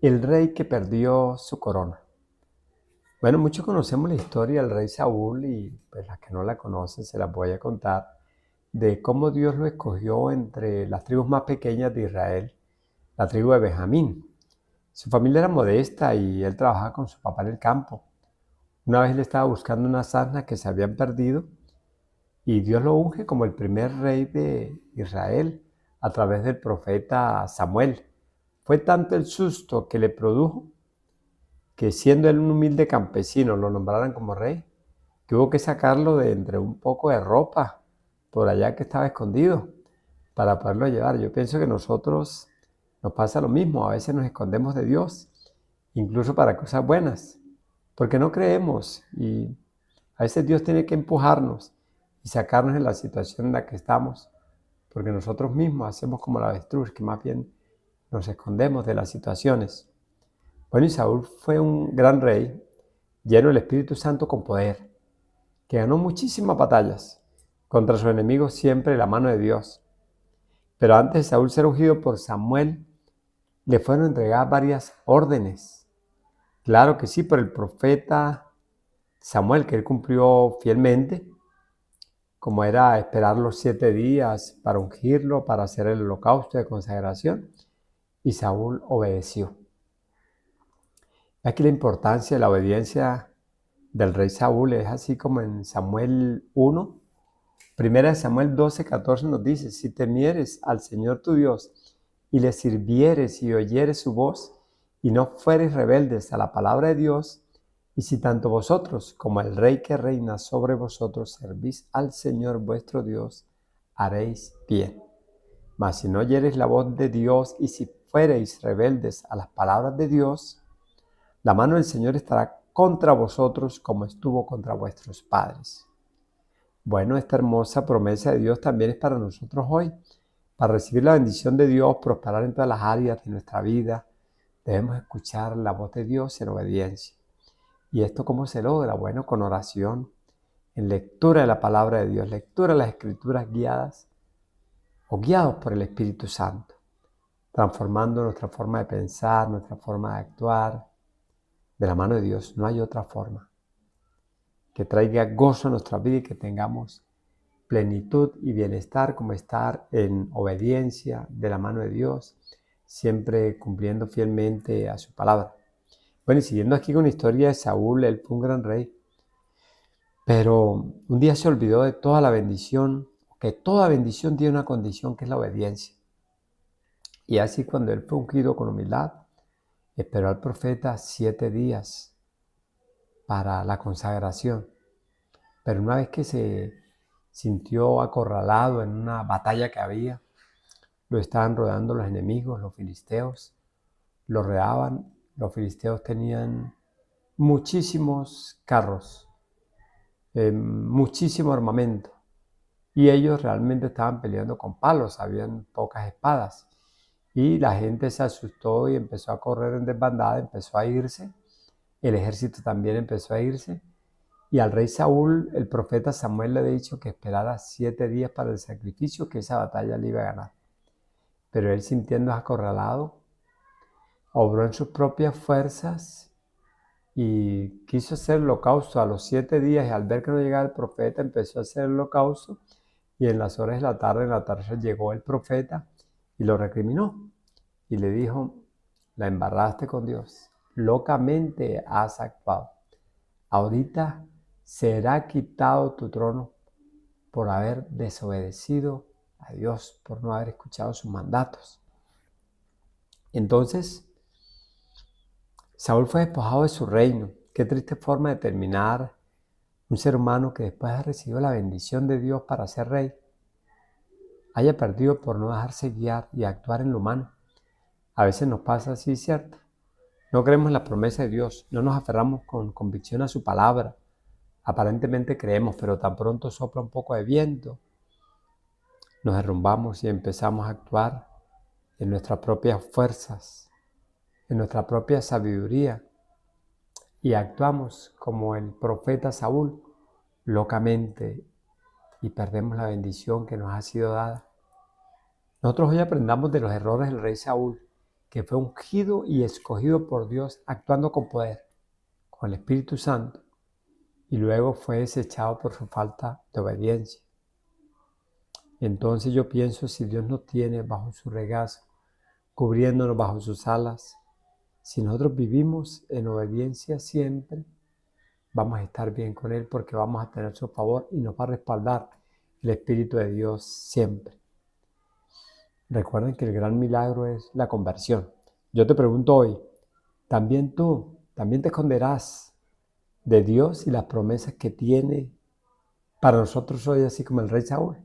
El rey que perdió su corona. Bueno, muchos conocemos la historia del rey Saúl y pues las que no la conocen se las voy a contar de cómo Dios lo escogió entre las tribus más pequeñas de Israel, la tribu de Benjamín. Su familia era modesta y él trabajaba con su papá en el campo. Una vez él estaba buscando unas asnas que se habían perdido y Dios lo unge como el primer rey de Israel a través del profeta Samuel. Fue tanto el susto que le produjo que siendo él un humilde campesino lo nombraran como rey, que hubo que sacarlo de entre un poco de ropa por allá que estaba escondido para poderlo llevar. Yo pienso que nosotros nos pasa lo mismo, a veces nos escondemos de Dios, incluso para cosas buenas, porque no creemos y a veces Dios tiene que empujarnos y sacarnos de la situación en la que estamos, porque nosotros mismos hacemos como la avestruz, que más bien nos escondemos de las situaciones. Bueno, y Saúl fue un gran rey, lleno del Espíritu Santo con poder, que ganó muchísimas batallas contra sus enemigos siempre de la mano de Dios. Pero antes de Saúl ser ungido por Samuel, le fueron entregadas varias órdenes. Claro que sí, por el profeta Samuel, que él cumplió fielmente, como era esperar los 7 días para ungirlo, para hacer el holocausto de consagración, y Saúl obedeció. Aquí la importancia de la obediencia del rey Saúl es así como en Samuel 1, primera de Samuel 12:14 nos dice: si temieres al Señor tu Dios y le sirvieres y oyeres su voz y no fueres rebeldes a la palabra de Dios, y si tanto vosotros como el rey que reina sobre vosotros servís al Señor vuestro Dios, haréis bien. Mas si no oyereis la voz de Dios y si fuereis rebeldes a las palabras de Dios, la mano del Señor estará contra vosotros como estuvo contra vuestros padres. Bueno, esta hermosa promesa de Dios también es para nosotros hoy. Para recibir la bendición de Dios, prosperar en todas las áreas de nuestra vida, debemos escuchar la voz de Dios en obediencia. ¿Y esto cómo se logra? Bueno, con oración, en lectura de la palabra de Dios, lectura de las Escrituras guiadas o guiados por el Espíritu Santo, transformando nuestra forma de pensar, nuestra forma de actuar. De la mano de Dios no hay otra forma que traiga gozo a nuestra vida y que tengamos plenitud y bienestar, como estar en obediencia de la mano de Dios, siempre cumpliendo fielmente a su palabra. Bueno, y siguiendo aquí con la historia de Saúl, él fue un gran rey, pero un día se olvidó de toda la bendición, que toda bendición tiene una condición, que es la obediencia. Y así cuando él fue ungido con humildad, esperó al profeta 7 días para la consagración. Pero una vez que se sintió acorralado en una batalla que había, lo estaban rodeando los enemigos, los filisteos, lo rodeaban. Los filisteos tenían muchísimos carros, muchísimo armamento, y ellos realmente estaban peleando con palos, habían pocas espadas, y la gente se asustó y empezó a correr en desbandada, empezó a irse, el ejército también empezó a irse, y al rey Saúl, el profeta Samuel le había dicho que esperara 7 días para el sacrificio, que esa batalla le iba a ganar. Pero él, sintiéndose acorralado, obró en sus propias fuerzas y quiso hacer el holocausto a los 7 días, y al ver que no llegaba el profeta, empezó a hacer el holocausto, y en las horas de la tarde, llegó el profeta y lo recriminó y le dijo: la embarraste con Dios, locamente has actuado. Ahorita será quitado tu trono por haber desobedecido a Dios, por no haber escuchado sus mandatos. Entonces, Saúl fue despojado de su reino. Qué triste forma de terminar un ser humano que después de haber recibido la bendición de Dios para ser rey, haya perdido por no dejarse guiar y actuar en lo humano. A veces nos pasa así, ¿cierto? No creemos en la promesa de Dios, no nos aferramos con convicción a su palabra. Aparentemente creemos, pero tan pronto sopla un poco de viento, nos derrumbamos y empezamos a actuar en nuestras propias fuerzas, en nuestra propia sabiduría, y actuamos como el profeta Saúl, locamente, y perdemos la bendición que nos ha sido dada. Nosotros hoy aprendamos de los errores del rey Saúl, que fue ungido y escogido por Dios, actuando con poder, con el Espíritu Santo, y luego fue desechado por su falta de obediencia. Entonces yo pienso, si Dios nos tiene bajo su regazo, cubriéndonos bajo sus alas, si nosotros vivimos en obediencia siempre, vamos a estar bien con Él porque vamos a tener su favor y nos va a respaldar el Espíritu de Dios siempre. Recuerden que el gran milagro es la conversión. Yo te pregunto hoy, ¿también te esconderás de Dios y las promesas que tiene para nosotros hoy, así como el rey Saúl?